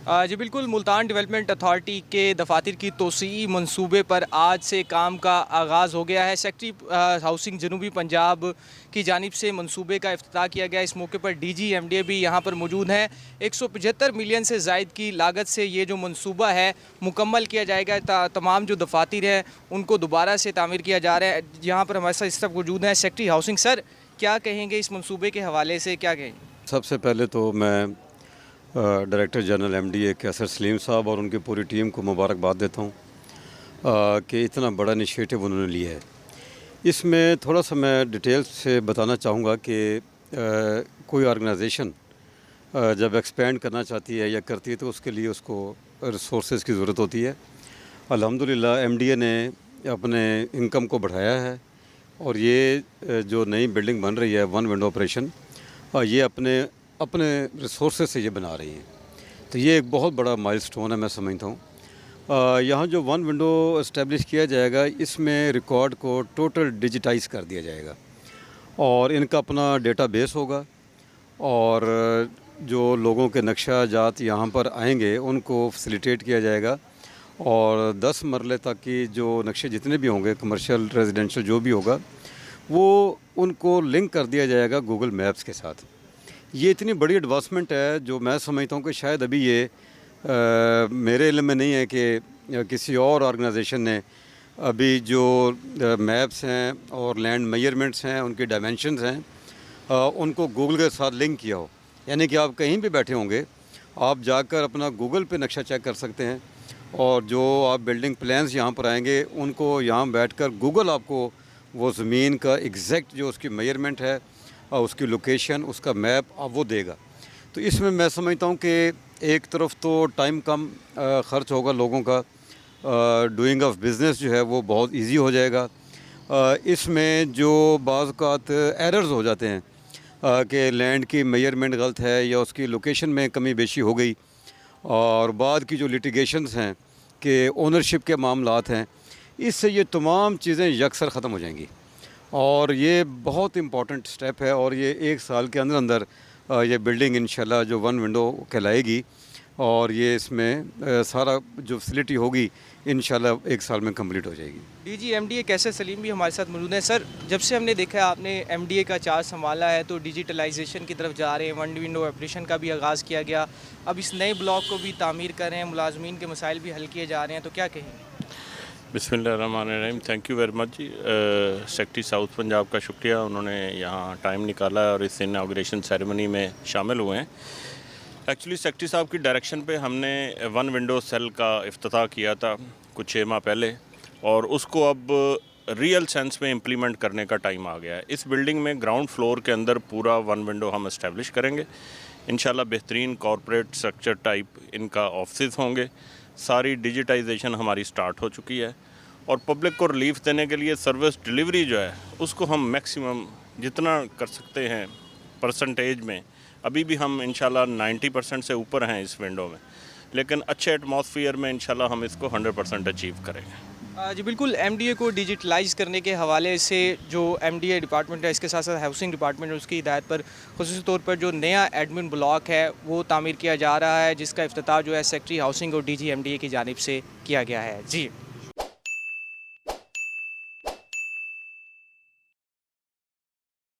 جی بالکل، Multan development authority کے دفاتر کی توسیعی منصوبے پر آج سے کام کا آغاز ہو گیا ہے۔ سیکٹری ہاؤسنگ جنوبی پنجاب کی جانب سے منصوبے کا افتتاح کیا گیا۔ اس موقع پر D G M D A بھی یہاں پر موجود ہیں۔ 175 ملین سے زائد کی لاگت سے یہ جو منصوبہ ہے مکمل کیا جائے گا۔ تمام جو دفاتر ہیں ان کو دوبارہ سے تعمیر کیا جا رہا ہے۔ یہاں پر ہمارے ساتھ اس وقت موجود ہیں سیکٹری ہاؤسنگ۔ سر، کیا کہیں گے اس منصوبے کے حوالے سے، کیا کہیں گے؟ سب سے پہلے تو میں director general M D A Qaiser Saleem صاحب اور ان کی پوری ٹیم کو مبارکباد دیتا ہوں کہ اتنا بڑا انیشیٹو انہوں نے لیا ہے۔ اس میں تھوڑا سا میں ڈیٹیل سے بتانا چاہوں گا کہ کوئی آرگنائزیشن جب ایکسپینڈ کرنا چاہتی ہے یا کرتی ہے تو اس کے لیے اس کو ریسورسز کی ضرورت ہوتی ہے۔ الحمدللہ ایم ڈی اے نے اپنے انکم کو بڑھایا ہے اور یہ جو نئی بلڈنگ بن رہی ہے ون ونڈو آپریشن، یہ اپنے ریسورسز سے یہ بنا رہی ہیں، تو یہ ایک بہت بڑا مائل سٹون ہے میں سمجھتا ہوں۔ یہاں جو ون ونڈو اسٹیبلش کیا جائے گا اس میں ریکارڈ کو ٹوٹل ڈیجیٹائز کر دیا جائے گا اور ان کا اپنا ڈیٹا بیس ہوگا، اور جو لوگوں کے نقشہ جات یہاں پر آئیں گے ان کو فیسیلیٹیٹ کیا جائے گا، اور 10 مرلے تک کی جو نقشے جتنے بھی ہوں گے کمرشل ریزیڈنشل جو بھی ہوگا وہ ان کو لنک کر دیا جائے گا گوگل میپس کے ساتھ۔ یہ اتنی بڑی ایڈوانسمنٹ ہے جو میں سمجھتا ہوں کہ شاید ابھی یہ میرے علم میں نہیں ہے کہ کسی اور آرگنائزیشن نے ابھی جو میپس ہیں اور لینڈ میئرمنٹس ہیں، ان کی ڈائمینشنز ہیں، ان کو گوگل کے ساتھ لنک کیا ہو۔ یعنی کہ آپ کہیں بھی بیٹھے ہوں گے، آپ جا کر اپنا گوگل پہ نقشہ چیک کر سکتے ہیں، اور جو آپ بلڈنگ پلانز یہاں پر آئیں گے ان کو یہاں بیٹھ کر گوگل آپ کو وہ زمین کا ایگزیکٹ جو اس کی میئرمنٹ ہے، اس کی لوکیشن، اس کا میپ وہ دے گا۔ تو اس میں سمجھتا ہوں کہ ایک طرف تو ٹائم کم خرچ ہوگا لوگوں کا، ڈوئنگ آف بزنس جو ہے وہ بہت ایزی ہو جائے گا۔ اس میں جو بعض اوقات ایررز ہو جاتے ہیں کہ لینڈ کی میئرمنٹ غلط ہے یا اس کی لوکیشن میں کمی بیشی ہو گئی، اور بعد کی جو لیٹیگیشنز ہیں کہ اونرشپ کے معاملات ہیں، اس سے یہ تمام چیزیں یکسر ختم ہو جائیں گی، اور یہ بہت امپورٹنٹ سٹیپ ہے، اور یہ 1 سال کے اندر یہ بلڈنگ انشاءاللہ جو ون ونڈو کہلائے گی، اور یہ اس میں سارا جو فیسلٹی ہوگی انشاءاللہ 1 سال میں کمپلیٹ ہو جائے گی۔ D G M D A Qaiser Saleem بھی ہمارے ساتھ موجود ہیں۔ سر، جب سے ہم نے دیکھا ہے آپ نے ایم ڈی اے کا چارج سنبھالا ہے تو ڈیجیٹلائزیشن کی طرف جا رہے ہیں، ون ونڈو آپریشن کا بھی آغاز کیا گیا، اب اس نئے بلاک کو بھی تعمیر کر رہے ہیں، ملازمین کے مسائل بھی حل کیے جا رہے ہیں، تو کیا کہیں گے؟ بسم اللہ الرحمن الرحیم۔ تھینک یو ویری مچ جی، سیکٹری ساؤتھ پنجاب کا شکریہ، انہوں نے یہاں ٹائم نکالا ہے اور اس اناگوریشن سیریمنی میں شامل ہوئے ہیں۔ ایکچولی سیکٹری صاحب کی ڈائریکشن پہ ہم نے ون ونڈو سیل کا افتتاح کیا تھا کچھ 6 ماہ پہلے، اور اس کو اب ریئل سینس میں امپلیمنٹ کرنے کا ٹائم آ گیا ہے۔ اس بلڈنگ میں گراؤنڈ فلور کے اندر پورا ون ونڈو ہم اسٹیبلش کریں گے انشاءاللہ۔ بہترین کارپوریٹ سٹرکچر ٹائپ ان کا آفسز ہوں گے، ساری ڈیجیٹائزیشن ہماری سٹارٹ ہو چکی ہے، اور پبلک کو ریلیف دینے کے لیے سروس ڈیلیوری جو ہے اس کو ہم میکسیمم جتنا کر سکتے ہیں پرسنٹیج میں، ابھی بھی ہم انشاءاللہ 90% سے اوپر ہیں اس ونڈو میں، لیکن اچھے ایٹماسفیئر میں انشاءاللہ ہم اس کو 100% اچیو کریں گے۔ جی بالکل، ایم ڈی اے کو ڈیجیٹلائز کرنے کے حوالے سے جو ایم ڈی اے ڈپارٹمنٹ ہے، اس کے ساتھ ساتھ ہاؤسنگ ڈپارٹمنٹ ہے، اس کی ہدایت پر خصوصی طور پر جو نیا ایڈمن بلاک ہے وہ تعمیر کیا جا رہا ہے، جس کا افتتاح جو ہے سیکٹری ہاؤسنگ اور D G M D A کی جانب سے کیا گیا ہے۔ جی